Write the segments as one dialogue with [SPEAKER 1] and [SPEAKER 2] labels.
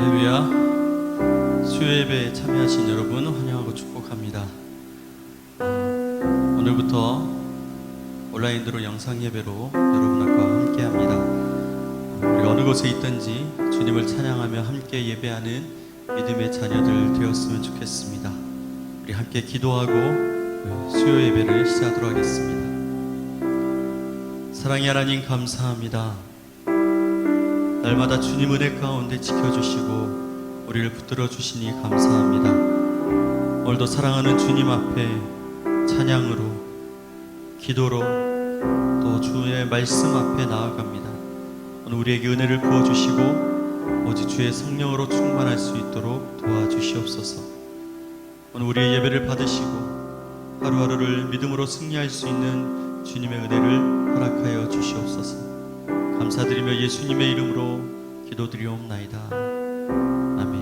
[SPEAKER 1] 할렐루야. 수요예배에 참여하신 여러분 환영하고 축복합니다. 오늘부터 온라인으로 영상예배로 여러분과 함께합니다. 우리가 어느 곳에 있든지 주님을 찬양하며 함께 예배하는 믿음의 자녀들 되었으면 좋겠습니다. 우리 함께 기도하고 수요예배를 시작하도록 하겠습니다. 사랑의 하나님 감사합니다. 날마다 주님 은혜 가운데 지켜주시고 우리를 붙들어 주시니 감사합니다. 오늘도 사랑하는 주님 앞에 찬양으로, 기도로, 또 주의 말씀 앞에 나아갑니다. 오늘 우리에게 은혜를 부어주시고 오직 주의 성령으로 충만할 수 있도록 도와주시옵소서. 오늘 우리의 예배를 받으시고 하루하루를 믿음으로 승리할 수 있는 주님의 은혜를 허락하여 주시옵소서. 감사드리며 예수님의 이름으로 기도드리옵나이다. 아멘.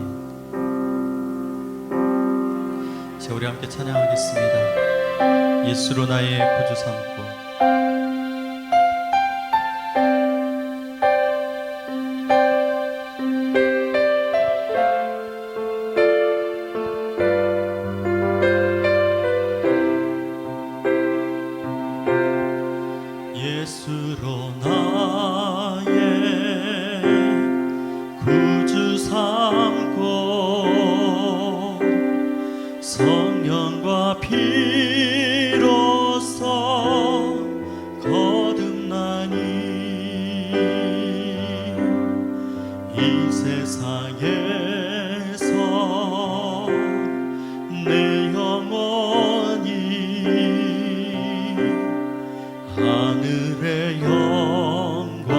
[SPEAKER 1] 자, 우리 함께 찬양하겠습니다. 예수로 나의 구주 삼고. 예수로 나의 구주 삼고 성령과 피로써 거듭나니 이 세상에서 내 영혼이 하늘의 영광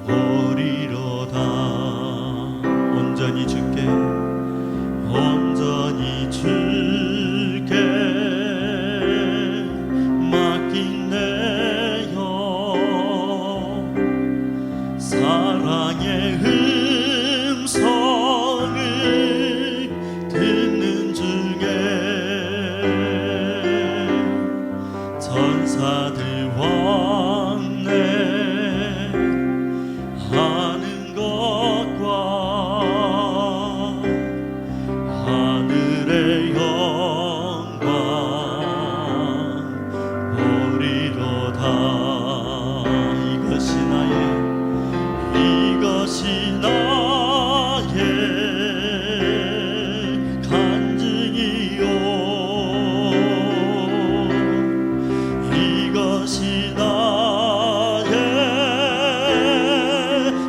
[SPEAKER 1] 보리로다. 온전히 주께 맡긴 내 영, 사랑의 음성을 듣는 중에 천사들 왕래 하는 것과 하늘의 영광 보리로다. 이것이 나의 간증이요, 이것이 나의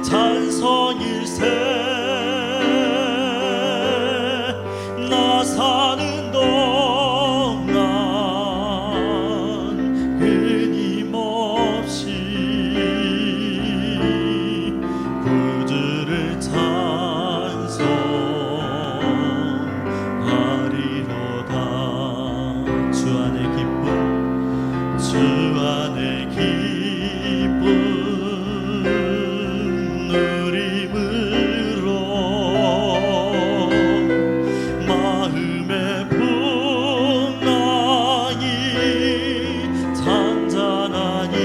[SPEAKER 1] 찬송일세. 나 사는 동안 끊임없이 구주를 찬송하리로다. 주 안의 기쁨, 주 안의 기쁨 누림으로 마음의 풍랑이 잔잔하니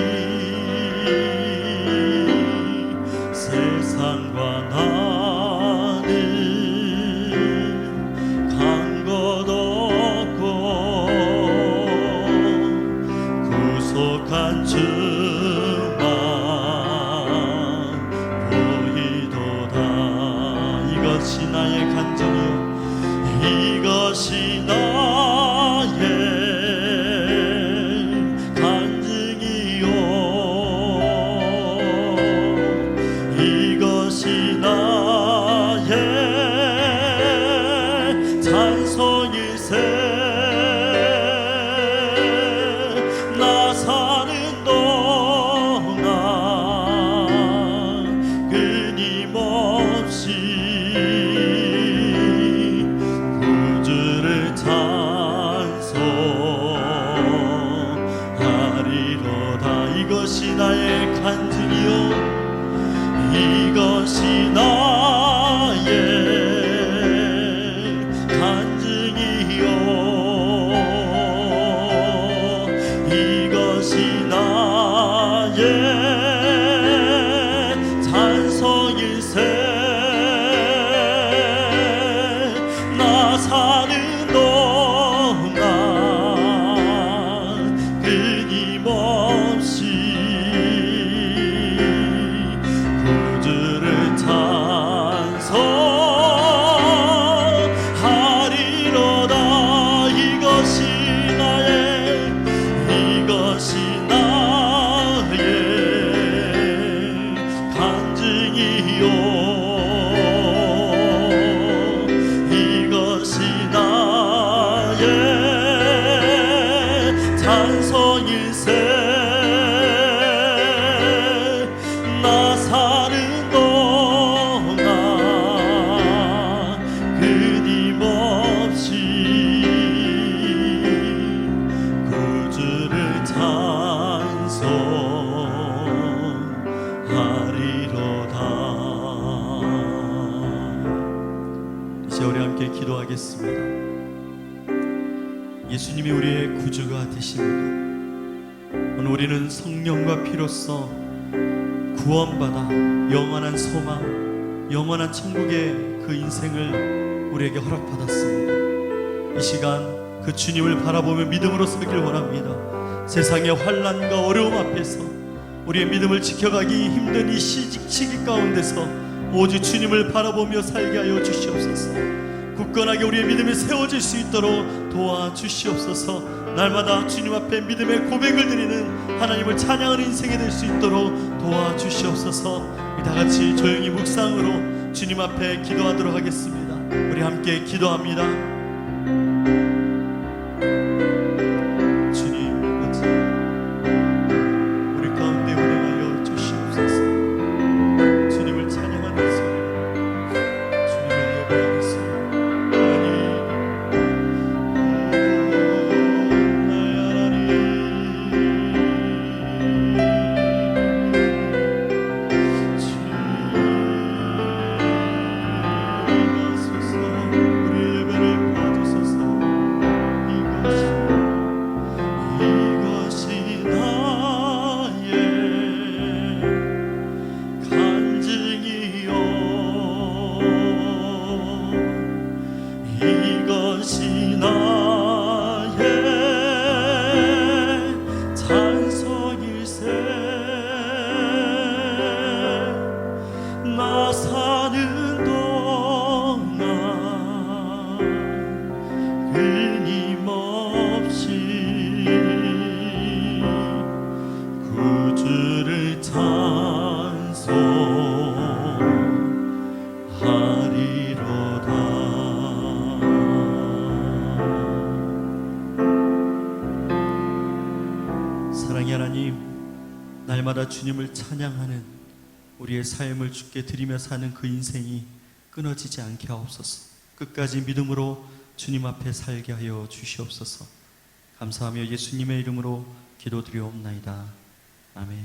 [SPEAKER 1] 세상과 나는 간 것 없고 구속한 주만 보이도다. 이것이 나의 간증이요, 이것이 나의 간증이요, 이것이 나의 찬송일세. 나 사는 동안 끊임없이 구주를 찬송하리로다. 이제 우리 함께 기도하겠습니다. 예수님이 우리의 구주가 되십니다. 오늘 우리는 성령과 피로써 구원받아 영원한 소망, 영원한 천국의 그 인생을 우리에게 허락받았습니다. 이 시간 그 주님을 바라보며 믿음으로 서길 원합니다. 세상의 환난과 어려움 앞에서 우리의 믿음을 지켜가기 힘든 이 시기 가운데서 오직 주님을 바라보며 살게 하여 주시옵소서. 굳건하게 우리의 믿음이 세워질 수 있도록 도와주시옵소서. 날마다 주님 앞에 믿음의 고백을 드리는 하나님을 찬양하는 인생이 될 수 있도록 도와주시옵소서. 우리 다같이 조용히 묵상으로 주님 앞에 기도하도록 하겠습니다. 우리 함께 기도합니다. 날마다 주님을 찬양하는 우리의 삶을 주께 드리며 사는 그 인생이 끊어지지 않게 하옵소서. 끝까지 믿음으로 주님 앞에 살게 하여 주시옵소서. 감사하며 예수님의 이름으로 기도드리옵나이다. 아멘.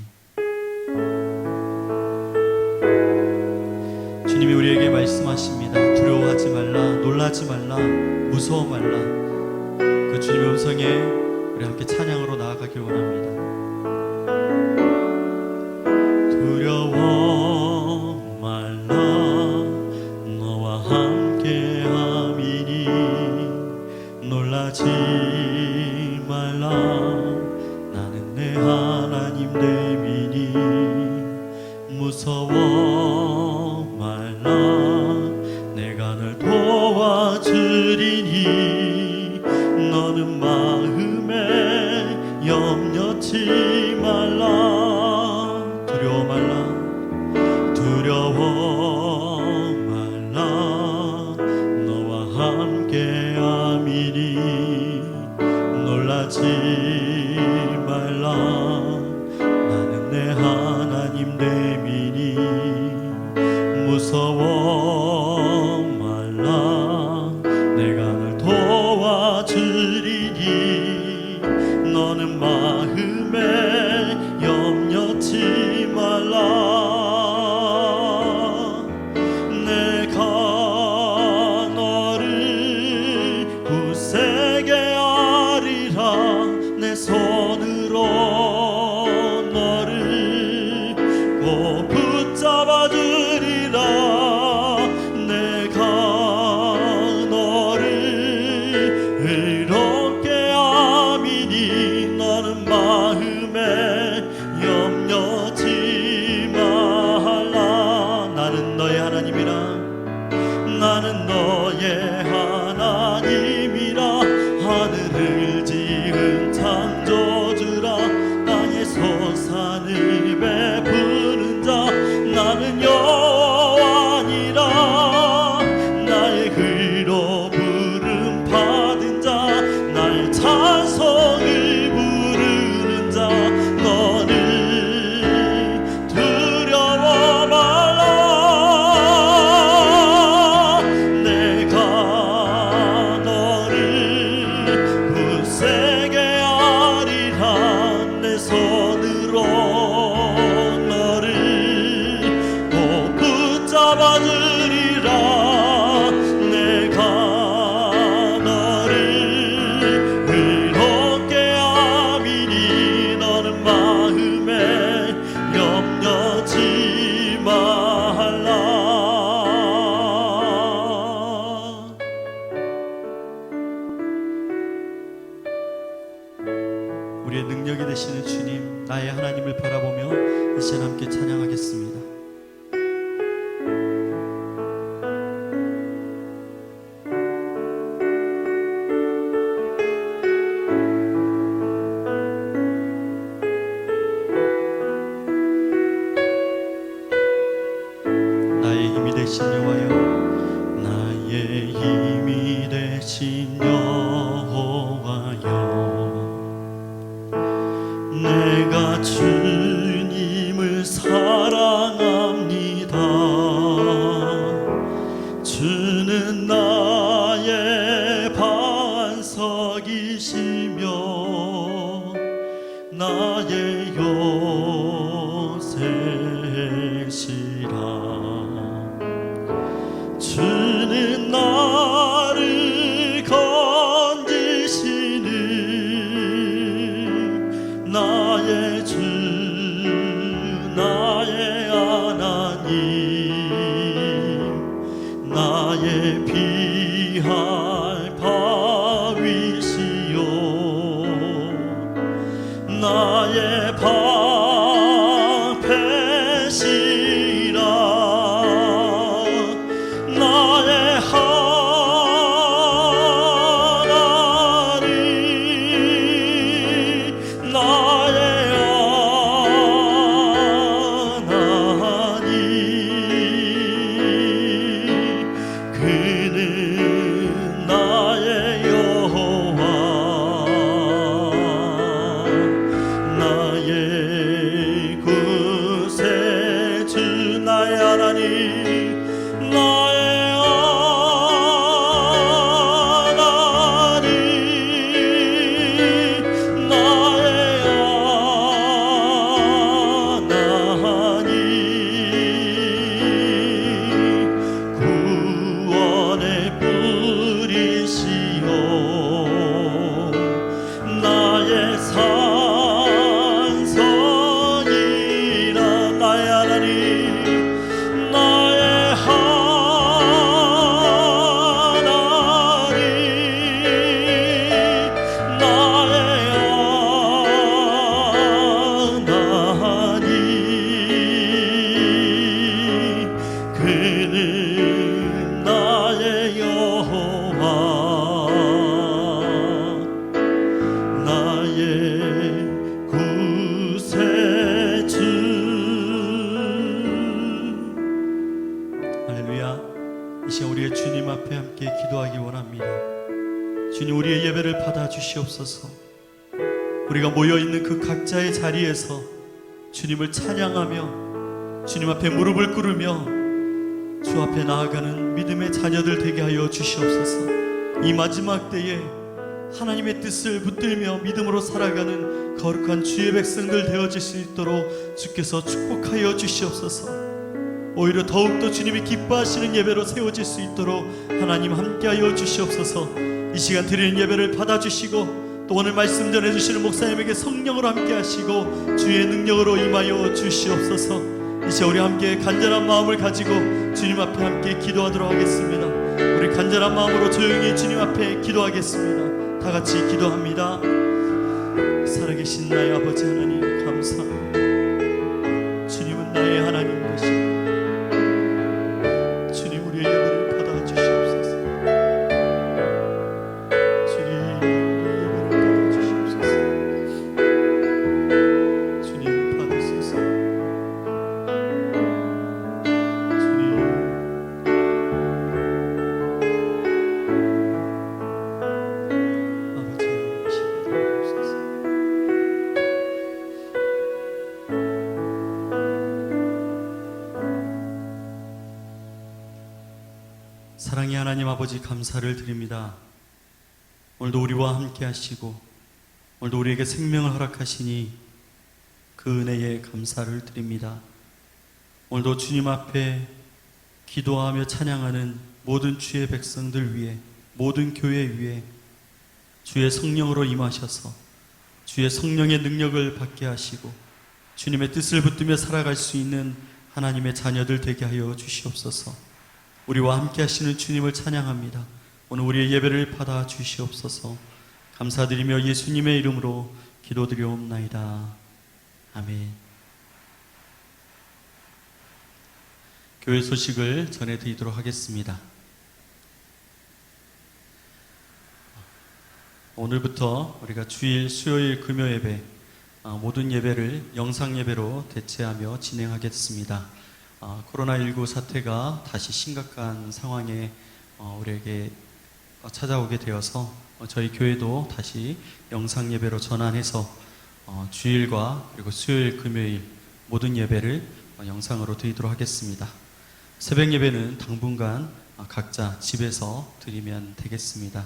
[SPEAKER 1] 주님이 우리에게 말씀하십니다. 두려워하지 말라, 놀라지 말라, 무서워 말라. 그 주님의 음성에 우리 함께 찬양으로 나아가길 원합니다. 두려워 말라, 너와 함께 함이니. 놀라지 말라, 나는 내 하나님 됨이니. 무서워 말라, 내가 널 도와주리니. 너는 마음에 염려치 말라. 두려워 말라, 두려워 말라, 너와 함께 함이니. 놀라지 말라, 나는 내 하나님 됨이니. 무서워 말라, 내가 널 도와주리니. 너는 마음에 염려치 말라. 내가 너를 굳세게 하리라. 내 손으로 너를 꼭 붙잡아 주리라. 내가 너를 의롭게 함이니. 너는 마음에 염려치 말라. 나는 너의 하나님이라. 나는 너의 하나님이라. 하늘을 지은 창조주라. 땅에서 산을 베푸는 자. 나는 여호와니라. 나의 의로 부름 받은 자. 나의 찬송을 부르는 자. 너는 두려워 말라. 내가 우리의 능력이 되시는 주님, 나의 하나님을 바라보며 이 시간 함께 찬양하겠습니다. 나의 힘이 되신 여호와여, 나의 힘이 되신 여호와여, 내가 주님을 사랑합니다. 주는 나의 반석이시며 나의 요새시라. 주는 나를 건지시는 나의 주, 나의 하나님, 나의 피할 바위시요, 나의 방패시라. 나의 하나님, 나의 하나님, 그는 나의 여호와, 나의 구세주, 나의 하나님, 나의 우리의 주님 앞에 함께 기도하기 원합니다. 주님, 우리의 예배를 받아주시옵소서. 우리가 모여있는 그 각자의 자리에서 주님을 찬양하며 주님 앞에 무릎을 꿇으며 주 앞에 나아가는 믿음의 자녀들 되게 하여 주시옵소서. 이 마지막 때에 하나님의 뜻을 붙들며 믿음으로 살아가는 거룩한 주의 백성들 되어질 수 있도록 주께서 축복하여 주시옵소서. 오히려 더욱더 주님이 기뻐하시는 예배로 세워질 수 있도록 하나님 함께하여 주시옵소서. 이 시간 드리는 예배를 받아주시고 또 오늘 말씀 전해주시는 목사님에게 성령으로 함께하시고 주의 능력으로 임하여 주시옵소서. 이제 우리 함께 간절한 마음을 가지고 주님 앞에 함께 기도하도록 하겠습니다. 우리 간절한 마음으로 조용히 주님 앞에 기도하겠습니다. 다 같이 기도합니다. 살아계신 나의 아버지 하나님, 감사합니다. 주님은 나의 하나님 되시고 주님, 우리의 예배를 받아주시옵소서. 주님, 우리의 예배를 받아주시옵소서. 주님, 받으소서. 주님, 아버지 하시옵소서. 사랑의 하나님 아버지, 감사를 드립니다. 오늘도 우리와 함께 하시고 오늘도 우리에게 생명을 허락하시니 그 은혜에 감사를 드립니다. 오늘도 주님 앞에 기도하며 찬양하는 모든 주의 백성들 위해, 모든 교회 위에 주의 성령으로 임하셔서 주의 성령의 능력을 받게 하시고 주님의 뜻을 붙들며 살아갈 수 있는 하나님의 자녀들 되게 하여 주시옵소서. 우리와 함께 하시는 주님을 찬양합니다. 오늘 우리의 예배를 받아 주시옵소서. 감사드리며 예수님의 이름으로 기도드리옵나이다. 아멘. 교회 소식을 전해드리도록 하겠습니다. 오늘부터 우리가 주일, 수요일, 금요 예배 모든 예배를 영상 예배로 대체하며 진행하겠습니다. 코로나19 사태가 다시 심각한 상황에 우리에게 찾아오게 되어서 저희 교회도 다시 영상 예배로 전환해서 주일과 그리고 수요일, 금요일 모든 예배를 영상으로 드리도록 하겠습니다. 새벽 예배는 당분간 각자 집에서 드리면 되겠습니다.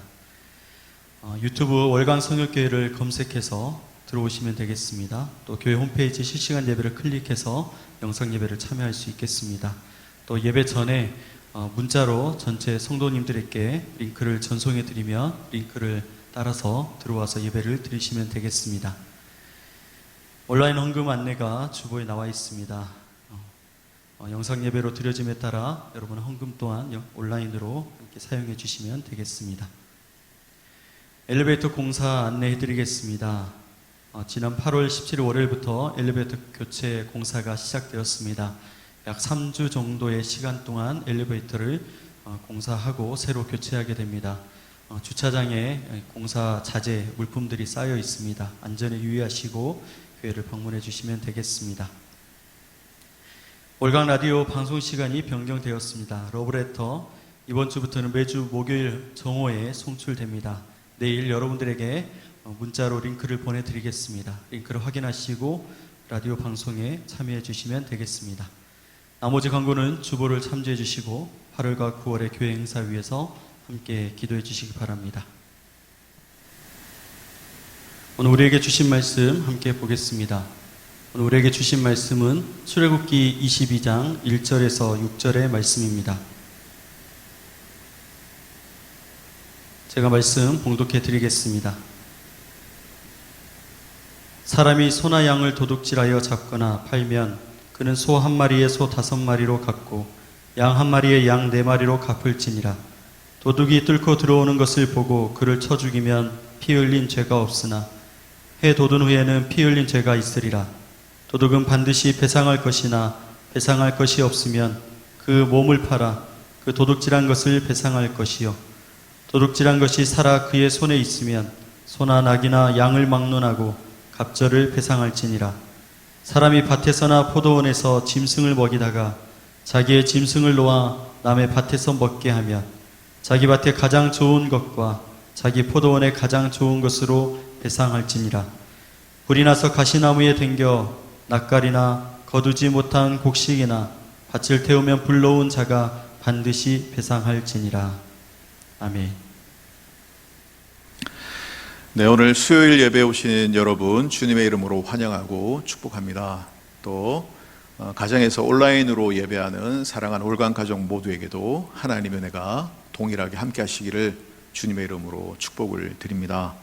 [SPEAKER 1] 유튜브 월간 성역교회를 검색해서 들어오시면 되겠습니다. 또 교회 홈페이지 실시간 예배를 클릭해서 영상 예배를 참여할 수 있겠습니다. 또 예배 전에 문자로 전체 성도님들에게 링크를 전송해 드리면 링크를 따라서 들어와서 예배를 드리시면 되겠습니다. 온라인 헌금 안내가 주보에 나와 있습니다. 영상 예배로 드려짐에 따라 여러분 헌금 또한 온라인으로 이렇게 사용해 주시면 되겠습니다. 엘리베이터 공사 안내해 드리겠습니다. 지난 8월 17일 월요일부터 엘리베이터 교체 공사가 시작되었습니다. 약 3주 정도의 시간 동안 엘리베이터를 공사하고 새로 교체하게 됩니다. 주차장에 공사 자재 물품들이 쌓여 있습니다. 안전에 유의하시고 교회를 방문해 주시면 되겠습니다. 월간 라디오 방송 시간이 변경되었습니다. 러브레터 이번 주부터는 매주 목요일 정오에 송출됩니다. 내일 여러분들에게 문자로 링크를 보내드리겠습니다. 링크를 확인하시고 라디오 방송에 참여해 주시면 되겠습니다. 나머지 광고는 주보를 참조해 주시고 8월과 9월의 교회 행사 위해서 함께 기도해 주시기 바랍니다. 오늘 우리에게 주신 말씀 함께 보겠습니다. 오늘 우리에게 주신 말씀은 출애굽기 22장 1절에서 6절의 말씀입니다. 제가 말씀 봉독해 드리겠습니다. 사람이 소나 양을 도둑질하여 잡거나 팔면 그는 소 한 마리에 소 5마리로 갚고 양 한 마리에 양 4마리로 갚을지니라. 도둑이 뚫고 들어오는 것을 보고 그를 쳐 죽이면 피 흘린 죄가 없으나 해 돋은 후에는 피 흘린 죄가 있으리라. 도둑은 반드시 배상할 것이나 배상할 것이 없으면 그 몸을 팔아 그 도둑질한 것을 배상할 것이요 도둑질한 것이 살아 그의 손에 있으면 소나 낙이나 양을 막론하고 갑절을 배상할지니라. 사람이 밭에서나 포도원에서 짐승을 먹이다가 자기의 짐승을 놓아 남의 밭에서 먹게 하면 자기 밭에 가장 좋은 것과 자기 포도원에 가장 좋은 것으로 배상할지니라. 불이 나서 가시나무에 댕겨 낯갈이나 거두지 못한 곡식이나 밭을 태우면 불러온 자가 반드시 배상할지니라. 아멘.
[SPEAKER 2] 네, 오늘 수요일 예배에 오신 여러분 주님의 이름으로 환영하고 축복합니다. 또 가정에서 온라인으로 예배하는 사랑하는 올간 가족 모두에게도 하나님의 은혜가 동일하게 함께 하시기를 주님의 이름으로 축복을 드립니다.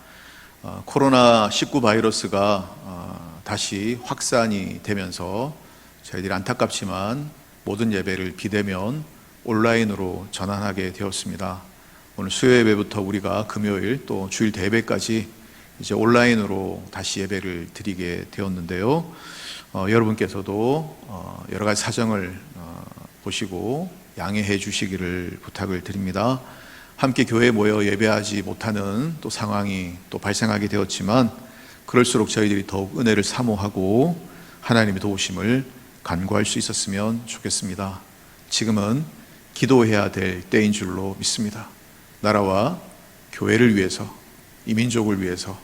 [SPEAKER 2] 코로나19 바이러스가 다시 확산이 되면서 저희들이 안타깝지만 모든 예배를 비대면 온라인으로 전환하게 되었습니다. 오늘 수요 예배부터 우리가 금요일 또 주일 대예배까지 이제 온라인으로 다시 예배를 드리게 되었는데요. 여러분께서도 여러 가지 사정을 보시고 양해해 주시기를 부탁을 드립니다. 함께 교회에 모여 예배하지 못하는 또 상황이 또 발생하게 되었지만 그럴수록 저희들이 더욱 은혜를 사모하고 하나님의 도우심을 간구할 수 있었으면 좋겠습니다. 지금은 기도해야 될 때인 줄로 믿습니다. 나라와 교회를 위해서, 이 민족을 위해서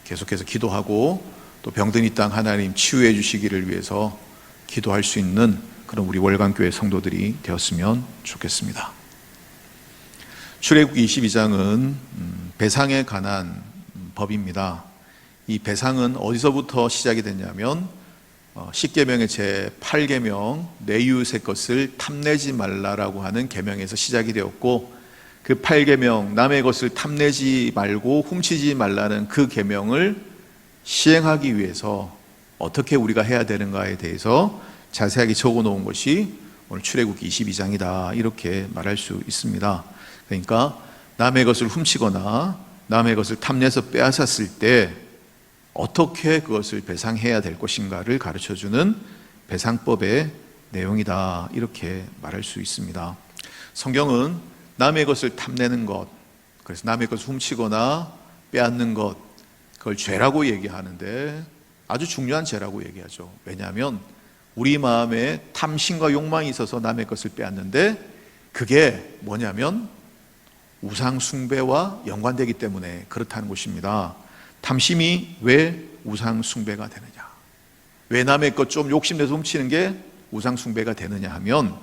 [SPEAKER 2] 계속해서 기도하고 또 병든 이 땅 하나님 치유해 주시기를 위해서 기도할 수 있는 그런 우리 월간교회 성도들이 되었으면 좋겠습니다. 출애굽기 22장은 배상에 관한 법입니다. 이 배상은 어디서부터 시작이 됐냐면 10계명의 제 8계명 내 이웃의 것을 탐내지 말라라고 하는 계명에서 시작이 되었고 그 8계명 남의 것을 탐내지 말고 훔치지 말라는 그 계명을 시행하기 위해서 어떻게 우리가 해야 되는가에 대해서 자세하게 적어놓은 것이 오늘 출애굽기 22장이다 이렇게 말할 수 있습니다. 그러니까 남의 것을 훔치거나 남의 것을 탐내서 빼앗았을 때 어떻게 그것을 배상해야 될 것인가를 가르쳐주는 배상법의 내용이다, 이렇게 말할 수 있습니다. 성경은 남의 것을 탐내는 것, 그래서 남의 것을 훔치거나 빼앗는 것, 그걸 죄라고 얘기하는데 아주 중요한 죄라고 얘기하죠. 왜냐하면 우리 마음에 탐심과 욕망이 있어서 남의 것을 빼앗는데, 그게 뭐냐면 우상 숭배와 연관되기 때문에 그렇다는 것입니다. 탐심이 왜 우상 숭배가 되느냐, 왜 남의 것 좀 욕심내서 훔치는 게 우상 숭배가 되느냐 하면,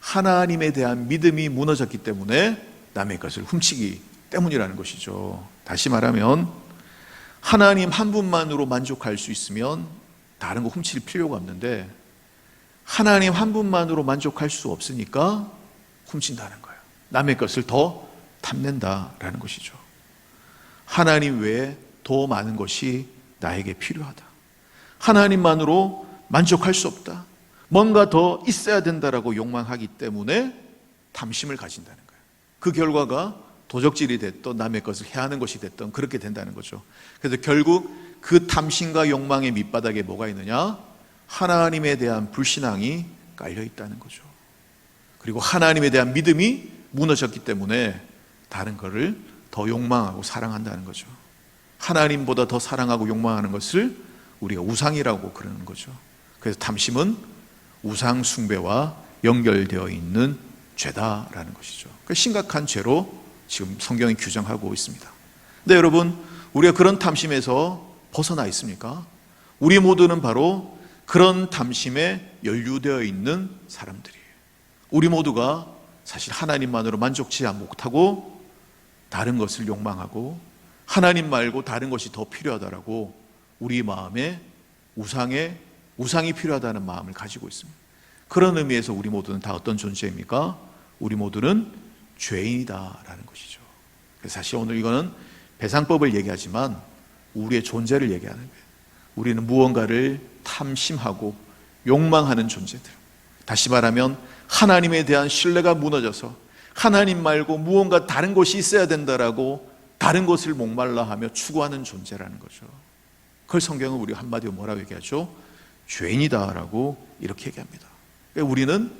[SPEAKER 2] 하나님에 대한 믿음이 무너졌기 때문에 남의 것을 훔치기 때문이라는 것이죠. 다시 말하면 하나님 한 분만으로 만족할 수 있으면 다른 거 훔칠 필요가 없는데, 하나님 한 분만으로 만족할 수 없으니까 훔친다는 거예요. 남의 것을 더 탐낸다라는 것이죠. 하나님 외에 더 많은 것이 나에게 필요하다, 하나님만으로 만족할 수 없다, 뭔가 더 있어야 된다라고 욕망하기 때문에 탐심을 가진다는 거예요. 그 결과가 도적질이 됐던, 남의 것을 해하는 것이 됐던, 그렇게 된다는 거죠. 그래서 결국 그 탐심과 욕망의 밑바닥에 뭐가 있느냐? 하나님에 대한 불신앙이 깔려 있다는 거죠. 그리고 하나님에 대한 믿음이 무너졌기 때문에 다른 것을 더 욕망하고 사랑한다는 거죠. 하나님보다 더 사랑하고 욕망하는 것을 우리가 우상이라고 그러는 거죠. 그래서 탐심은 우상 숭배와 연결되어 있는 죄다라는 것이죠. 심각한 죄로 지금 성경이 규정하고 있습니다. 근데 여러분, 우리가 그런 탐심에서 벗어나 있습니까? 우리 모두는 바로 그런 탐심에 연루되어 있는 사람들이에요. 우리 모두가 사실 하나님만으로 만족치 못하고 다른 것을 욕망하고, 하나님 말고 다른 것이 더 필요하다라고 우리 마음에 우상이 필요하다는 마음을 가지고 있습니다. 그런 의미에서 우리 모두는 다 어떤 존재입니까? 우리 모두는 죄인이다라는 것이죠. 그래서 사실 오늘 이거는 배상법을 얘기하지만 우리의 존재를 얘기하는 거예요. 우리는 무언가를 탐심하고 욕망하는 존재들. 다시 말하면 하나님에 대한 신뢰가 무너져서 하나님 말고 무언가 다른 것이 있어야 된다라고 다른 것을 목말라 하며 추구하는 존재라는 거죠. 그걸 성경은 우리 한마디로 뭐라고 얘기하죠? 죄인이다라고 이렇게 얘기합니다. 그러니까 우리는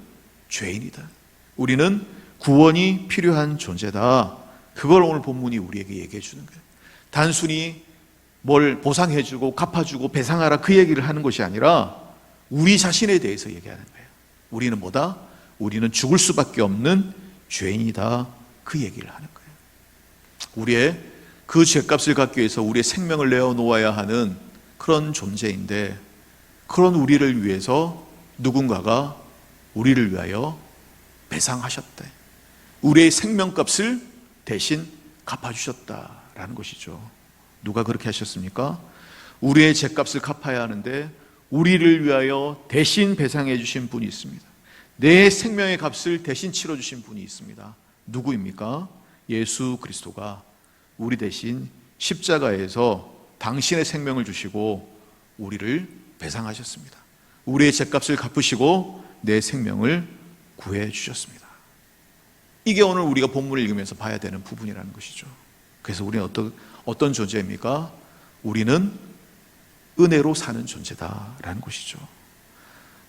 [SPEAKER 2] 죄인이다, 우리는 구원이 필요한 존재다, 그걸 오늘 본문이 우리에게 얘기해 주는 거예요. 단순히 뭘 보상해주고 갚아주고 배상하라 그 얘기를 하는 것이 아니라 우리 자신에 대해서 얘기하는 거예요. 우리는 뭐다? 우리는 죽을 수밖에 없는 죄인이다, 그 얘기를 하는 거예요. 우리의 그 죄값을 갚기 위해서 우리의 생명을 내어놓아야 하는 그런 존재인데, 그런 우리를 위해서 누군가가 우리를 위하여 배상하셨다, 우리의 생명값을 대신 갚아주셨다라는 것이죠. 누가 그렇게 하셨습니까? 우리의 죄값을 갚아야 하는데 우리를 위하여 대신 배상해 주신 분이 있습니다. 내 생명의 값을 대신 치러주신 분이 있습니다. 누구입니까? 예수 그리스도가 우리 대신 십자가에서 당신의 생명을 주시고 우리를 배상하셨습니다. 우리의 죄값을 갚으시고 내 생명을 구해 주셨습니다. 이게 오늘 우리가 본문을 읽으면서 봐야 되는 부분이라는 것이죠. 그래서 우리는 어떤 존재입니까? 우리는 은혜로 사는 존재다라는 것이죠.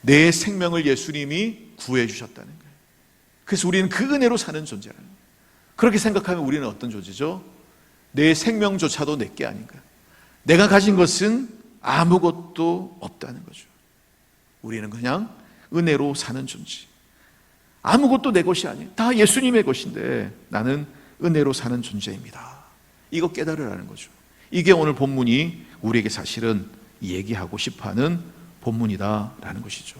[SPEAKER 2] 내 생명을 예수님이 구해 주셨다는 거예요. 그래서 우리는 그 은혜로 사는 존재라는 거예요. 그렇게 생각하면 우리는 어떤 존재죠? 내 생명조차도 내게 아닌 거예요. 내가 가진 것은 아무것도 없다는 거죠. 우리는 그냥 은혜로 사는 존재, 아무것도 내 것이 아니에요. 다 예수님의 것인데 나는 은혜로 사는 존재입니다. 이거 깨달으라는 거죠. 이게 오늘 본문이 우리에게 사실은 얘기하고 싶어하는 본문이다라는 것이죠.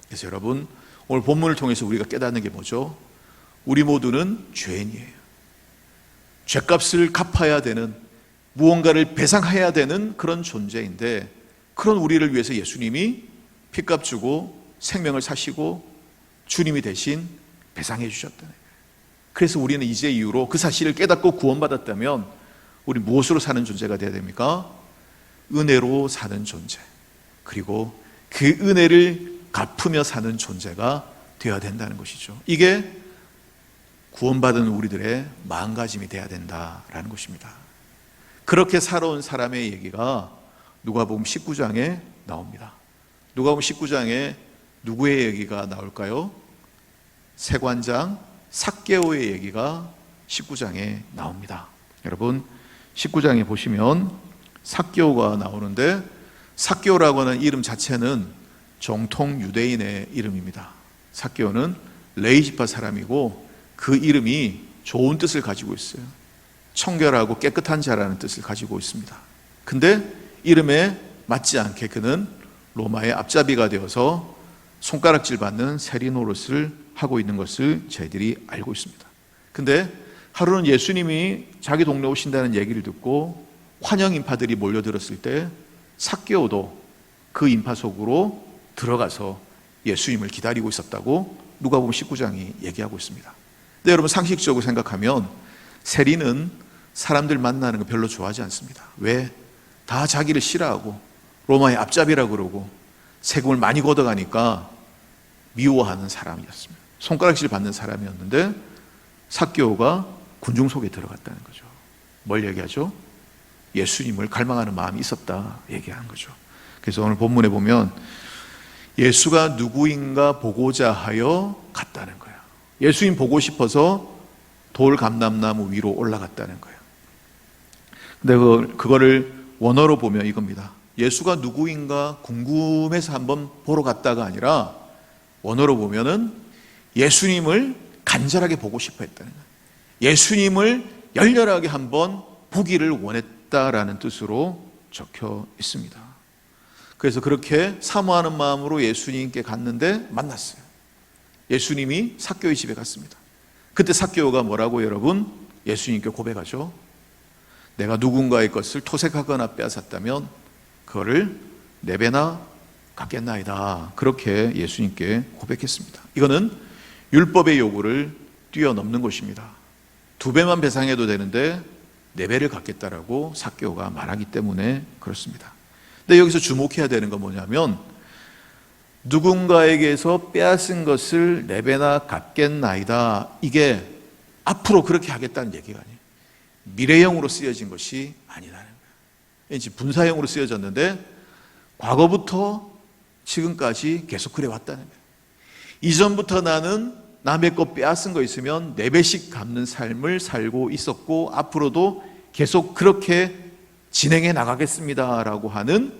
[SPEAKER 2] 그래서 여러분, 오늘 본문을 통해서 우리가 깨닫는 게 뭐죠? 우리 모두는 죄인이에요. 죄값을 갚아야 되는, 무언가를 배상해야 되는 그런 존재인데, 그런 우리를 위해서 예수님이 피값 주고 생명을 사시고 주님이 대신 배상해 주셨다는 거예요. 그래서 우리는 이제 이후로 그 사실을 깨닫고 구원받았다면 우리 무엇으로 사는 존재가 되어야 됩니까? 은혜로 사는 존재, 그리고 그 은혜를 갚으며 사는 존재가 되어야 된다는 것이죠. 이게 구원받은 우리들의 마음가짐이 되어야 된다라는 것입니다. 그렇게 살아온 사람의 얘기가 누가복음 19장에 나옵니다. 누가복음 19장에 누구의 얘기가 나올까요? 세관장 삭개오의 얘기가 19장에 나옵니다. 여러분 19장에 보시면 삭개오가 나오는데, 삭개오라고 하는 이름 자체는 정통 유대인의 이름입니다. 삭개오는 레위지파 사람이고 그 이름이 좋은 뜻을 가지고 있어요. 청결하고 깨끗한 자라는 뜻을 가지고 있습니다. 근데 이름에 맞지 않게 그는 로마의 앞잡이가 되어서 손가락질 받는 세리 노릇을 하고 있는 것을 저희들이 알고 있습니다. 근데 하루는 예수님이 자기 동네 오신다는 얘기를 듣고 환영 인파들이 몰려들었을 때 삭개오도 그 인파 속으로 들어가서 예수님을 기다리고 있었다고 누가복음 19장이 얘기하고 있습니다. 근데 여러분 상식적으로 생각하면 세리는 사람들 만나는 거 별로 좋아하지 않습니다. 왜? 다 자기를 싫어하고 로마의 앞잡이라고 그러고 세금을 많이 걷어가니까 미워하는 사람이었습니다. 손가락질 받는 사람이었는데 삭개오가 군중 속에 들어갔다는 거죠. 뭘 얘기하죠? 예수님을 갈망하는 마음이 있었다 얘기하는 거죠. 그래서 오늘 본문에 보면 예수가 누구인가 보고자 하여 갔다는 거예요. 예수님 보고 싶어서 돌 감람나무 위로 올라갔다는 거예요. 근데 그거를 원어로 보면 이겁니다. 예수가 누구인가 궁금해서 한번 보러 갔다가 아니라 원어로 보면은 예수님을 간절하게 보고 싶어 했다는 거예요. 예수님을 열렬하게 한번 보기를 원했다라는 뜻으로 적혀 있습니다. 그래서 그렇게 사모하는 마음으로 예수님께 갔는데 만났어요. 예수님이 삭개오의 집에 갔습니다. 그때 삭개오가 뭐라고 여러분? 예수님께 고백하죠. 내가 누군가의 것을 토색하거나 빼앗았다면 그거를 4배나 갚겠나이다. 그렇게 예수님께 고백했습니다. 이거는 율법의 요구를 뛰어넘는 것입니다. 2배만 배상해도 되는데 4배를 갚겠다라고 삭개오가 말하기 때문에 그렇습니다. 근데 여기서 주목해야 되는 건 뭐냐면 누군가에게서 빼앗은 것을 4배나 갚겠나이다. 이게 앞으로 그렇게 하겠다는 얘기가 아니에요. 미래형으로 쓰여진 것이 아니라는 거예요. 지금 분사형으로 쓰여졌는데 과거부터 지금까지 계속 그래 왔다는 거예요. 이전부터 나는 남의 것 빼앗은 거 있으면 4배씩 갚는 삶을 살고 있었고 앞으로도 계속 그렇게 진행해 나가겠습니다라고 하는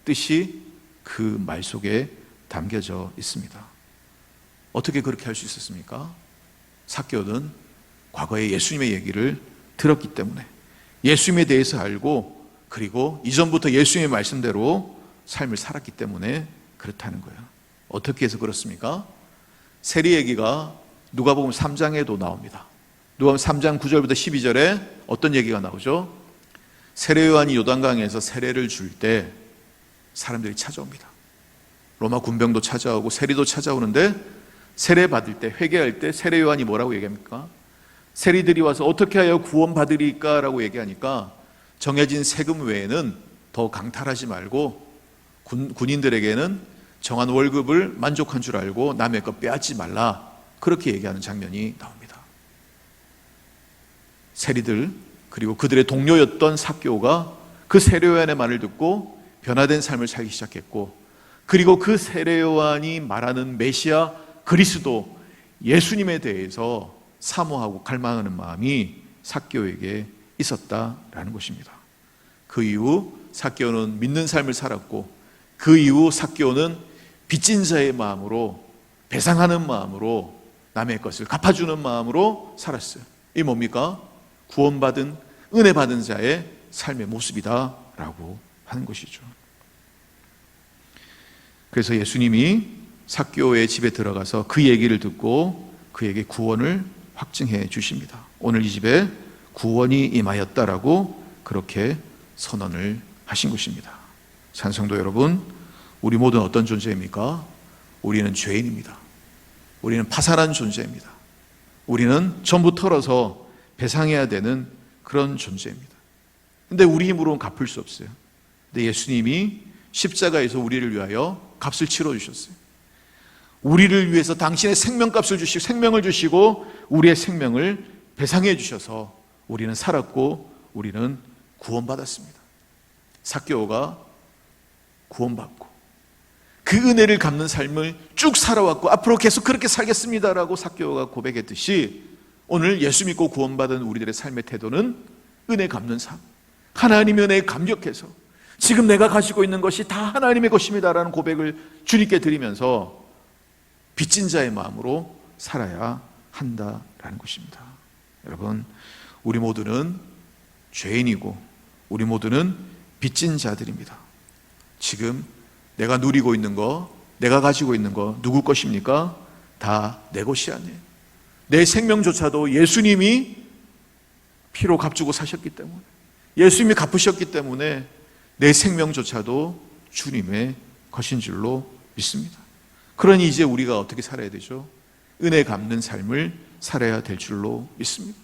[SPEAKER 2] 뜻이 그 말 속에 담겨져 있습니다. 어떻게 그렇게 할 수 있었습니까? 삭개오는 과거에 예수님의 얘기를 들었기 때문에 예수님에 대해서 알고 그리고 이전부터 예수님의 말씀대로 삶을 살았기 때문에 그렇다는 거예요. 어떻게 해서 그렇습니까? 세리 얘기가 누가복음 3장에도 나옵니다. 누가복음 3장 9절부터 12절에 어떤 얘기가 나오죠? 세례 요한이 요단강에서 세례를 줄 때 사람들이 찾아옵니다. 로마 군병도 찾아오고 세리도 찾아오는데 세례 받을 때 회개할 때 세례 요한이 뭐라고 얘기합니까? 세리들이 와서 어떻게 하여 구원 받으리까? 라고 얘기하니까 정해진 세금 외에는 더 강탈하지 말고 군인들에게는 정한 월급을 만족한 줄 알고 남의 것 빼앗지 말라. 그렇게 얘기하는 장면이 나옵니다. 세리들 그리고 그들의 동료였던 삭개오가 그 세례 요한의 말을 듣고 변화된 삶을 살기 시작했고 그리고 그 세례 요한이 말하는 메시아 그리스도 예수님에 대해서 사모하고 갈망하는 마음이 삭개오에게 있었다라는 것입니다. 그 이후 삭개오는 믿는 삶을 살았고 그 이후 삭개오는 빚진 자의 마음으로 배상하는 마음으로 남의 것을 갚아주는 마음으로 살았어요. 이게 뭡니까? 구원받은 은혜 받은 자의 삶의 모습이다라고 하는 것이죠. 그래서 예수님이 삭개오의 집에 들어가서 그 얘기를 듣고 그에게 구원을 확증해 주십니다. 오늘 이 집에 구원이 임하였다라고 그렇게 선언을 하신 것입니다. 찬성도 여러분, 우리 모두는 어떤 존재입니까? 우리는 죄인입니다. 우리는 파산한 존재입니다. 우리는 전부 털어서 배상해야 되는 그런 존재입니다. 근데 우리 힘으로는 갚을 수 없어요. 근데 예수님이 십자가에서 우리를 위하여 값을 치러주셨어요. 우리를 위해서 당신의 생명값을 주시고 생명을 주시고 우리의 생명을 배상해 주셔서 우리는 살았고 우리는 구원받았습니다. 삭개오가 구원받고 그 은혜를 갚는 삶을 쭉 살아왔고 앞으로 계속 그렇게 살겠습니다라고 삭개오가 고백했듯이 오늘 예수 믿고 구원받은 우리들의 삶의 태도는 은혜 갚는 삶, 하나님의 은혜에 감격해서 지금 내가 가지고 있는 것이 다 하나님의 것입니다라는 고백을 주님께 드리면서 빚진 자의 마음으로 살아야 한다라는 것입니다. 여러분, 우리 모두는 죄인이고 우리 모두는 빚진 자들입니다. 지금 내가 누리고 있는 거, 내가 가지고 있는 거 누구 것입니까? 다 내 것이 아니에요. 내 생명조차도 예수님이 피로 값주고 사셨기 때문에, 예수님이 갚으셨기 때문에 내 생명조차도 주님의 것인 줄로 믿습니다. 그러니 이제 우리가 어떻게 살아야 되죠? 은혜 갚는 삶을 살아야 될 줄로 믿습니다.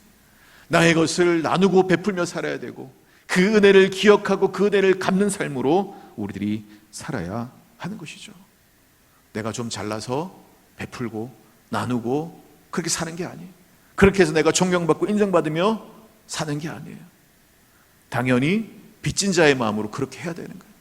[SPEAKER 2] 나의 것을 나누고 베풀며 살아야 되고 그 은혜를 기억하고 그 은혜를 갚는 삶으로 우리들이 살아야 하는 것이죠. 내가 좀 잘나서 베풀고 나누고 그렇게 사는 게 아니에요. 그렇게 해서 내가 존경받고 인정받으며 사는 게 아니에요. 당연히 빚진 자의 마음으로 그렇게 해야 되는 거예요.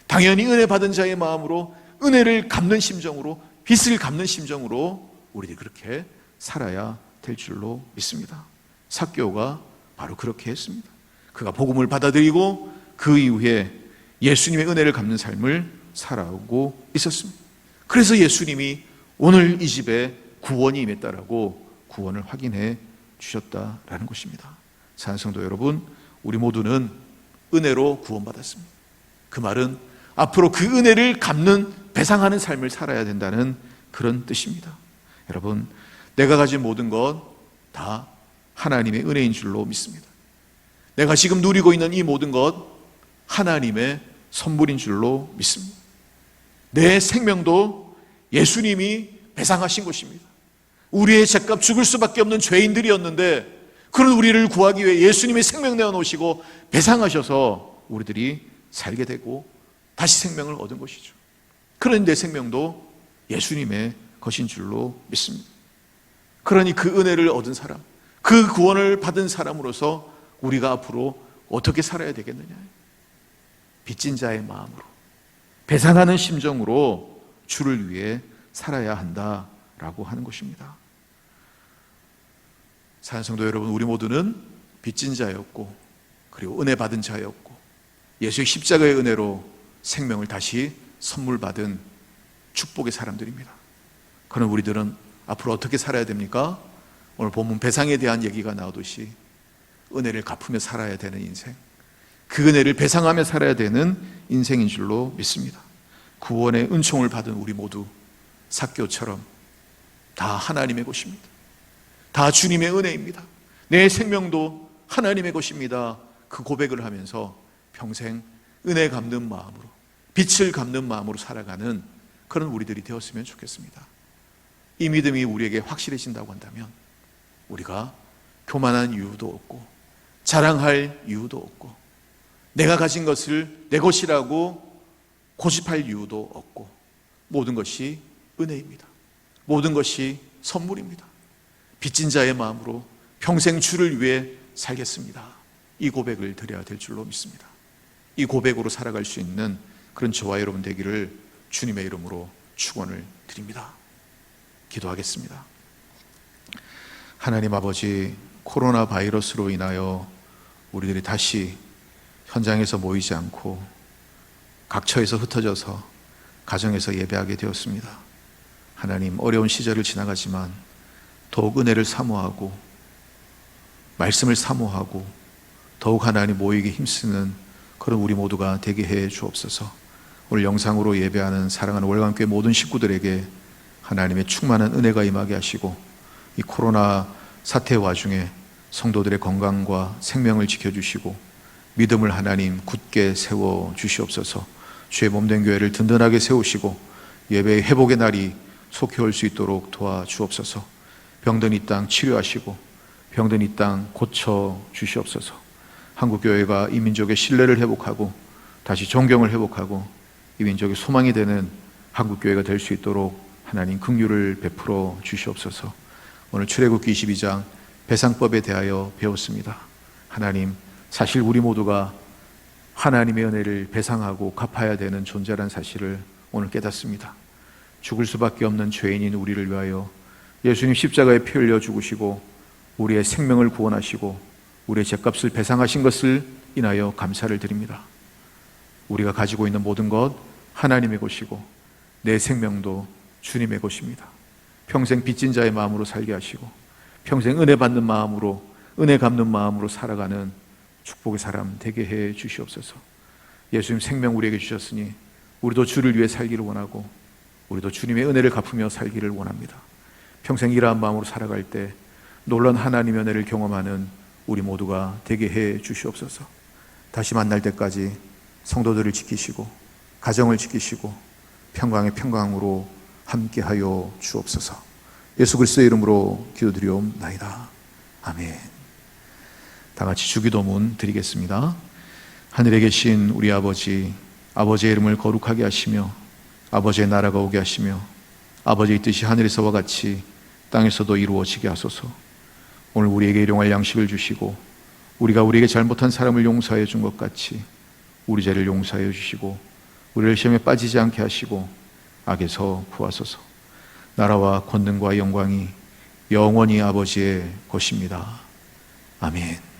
[SPEAKER 2] 당연히 은혜 받은 자의 마음으로 은혜를 갚는 심정으로, 빚을 갚는 심정으로 우리들이 그렇게 살아야 될 줄로 믿습니다. 삭개오가 바로 그렇게 했습니다. 그가 복음을 받아들이고 그 이후에 예수님의 은혜를 갚는 삶을 살아오고 있었습니다. 그래서 예수님이 오늘 이 집에 구원이 임했다라고 구원을 확인해 주셨다라는 것입니다. 사랑하는 성도 여러분, 우리 모두는 은혜로 구원받았습니다. 그 말은 앞으로 그 은혜를 갚는, 배상하는 삶을 살아야 된다는 그런 뜻입니다. 여러분, 내가 가진 모든 것 다 하나님의 은혜인 줄로 믿습니다. 내가 지금 누리고 있는 이 모든 것 하나님의 선물인 줄로 믿습니다. 내 생명도 예수님이 배상하신 것입니다. 우리의 죄값 죽을 수밖에 없는 죄인들이었는데 그런 우리를 구하기 위해 예수님이 생명 내어놓으시고 배상하셔서 우리들이 살게 되고 다시 생명을 얻은 것이죠. 그런 내 생명도 예수님의 것인 줄로 믿습니다. 그러니 그 은혜를 얻은 사람, 그 구원을 받은 사람으로서 우리가 앞으로 어떻게 살아야 되겠느냐? 빚진 자의 마음으로, 배상하는 심정으로 주를 위해 살아야 한다라고 하는 것입니다. 사랑하는 성도 여러분, 우리 모두는 빚진 자였고 그리고 은혜 받은 자였고 예수의 십자가의 은혜로 생명을 다시 선물 받은 축복의 사람들입니다. 그럼 우리들은 앞으로 어떻게 살아야 됩니까? 오늘 본문 배상에 대한 얘기가 나오듯이 은혜를 갚으며 살아야 되는 인생, 그 은혜를 배상하며 살아야 되는 인생인 줄로 믿습니다. 구원의 은총을 받은 우리 모두 삭개오처럼 다 하나님의 것입니다. 다 주님의 은혜입니다. 내 생명도 하나님의 것입니다. 그 고백을 하면서 평생 은혜 갚는 마음으로, 빛을 갚는 마음으로 살아가는 그런 우리들이 되었으면 좋겠습니다. 이 믿음이 우리에게 확실해진다고 한다면 우리가 교만한 이유도 없고 자랑할 이유도 없고 내가 가진 것을 내 것이라고 고집할 이유도 없고 모든 것이 은혜입니다. 모든 것이 선물입니다. 빚진 자의 마음으로 평생 주를 위해 살겠습니다. 이 고백을 드려야 될 줄로 믿습니다. 이 고백으로 살아갈 수 있는 그런 저와 여러분 되기를 주님의 이름으로 축원을 드립니다. 기도하겠습니다. 하나님 아버지, 코로나 바이러스로 인하여 우리들이 다시 현장에서 모이지 않고 각처에서 흩어져서 가정에서 예배하게 되었습니다. 하나님, 어려운 시절을 지나가지만 더욱 은혜를 사모하고 말씀을 사모하고 더욱 하나님 모이기 힘쓰는 그런 우리 모두가 되게 해 주옵소서. 오늘 영상으로 예배하는 사랑하는 월간교회 모든 식구들에게 하나님의 충만한 은혜가 임하게 하시고 이 코로나 사태 와중에 성도들의 건강과 생명을 지켜주시고 믿음을 하나님 굳게 세워 주시옵소서. 주의 몸된 교회를 든든하게 세우시고 예배의 회복의 날이 속히 올 수 있도록 도와주옵소서. 병든 이 땅 치료하시고 병든 이 땅 고쳐 주시옵소서. 한국교회가 이 민족의 신뢰를 회복하고 다시 존경을 회복하고 이 민족의 소망이 되는 한국교회가 될 수 있도록 하나님 긍휼을 베풀어 주시옵소서. 오늘 출애굽기 22장 배상법에 대하여 배웠습니다. 하나님, 사실 우리 모두가 하나님의 은혜를 배상하고 갚아야 되는 존재란 사실을 오늘 깨닫습니다. 죽을 수밖에 없는 죄인인 우리를 위하여 예수님 십자가에 피 흘려 죽으시고 우리의 생명을 구원하시고 우리의 죄값을 배상하신 것을 인하여 감사를 드립니다. 우리가 가지고 있는 모든 것 하나님의 것이고 내 생명도 주님의 것입니다. 평생 빚진 자의 마음으로 살게 하시고 평생 은혜 받는 마음으로, 은혜 갚는 마음으로 살아가는 축복의 사람 되게 해 주시옵소서. 예수님 생명 우리에게 주셨으니 우리도 주를 위해 살기를 원하고 우리도 주님의 은혜를 갚으며 살기를 원합니다. 평생 이러한 마음으로 살아갈 때 놀라운 하나님의 은혜를 경험하는 우리 모두가 되게 해 주시옵소서. 다시 만날 때까지 성도들을 지키시고 가정을 지키시고 평강의 평강으로 함께하여 주옵소서. 예수 그리스도의 이름으로 기도드리옵나이다. 아멘. 다 같이 주기도문 드리겠습니다. 하늘에 계신 우리 아버지, 아버지의 이름을 거룩하게 하시며 아버지의 나라가 오게 하시며 아버지의 뜻이 하늘에서와 같이 땅에서도 이루어지게 하소서. 오늘 우리에게 일용할 양식을 주시고 우리가 우리에게 잘못한 사람을 용서해 준 것 같이 우리 죄를 용서해 주시고 우리를 시험에 빠지지 않게 하시고 악에서 구하소서. 나라와 권능과 영광이 영원히 아버지의 것입니다. 아멘.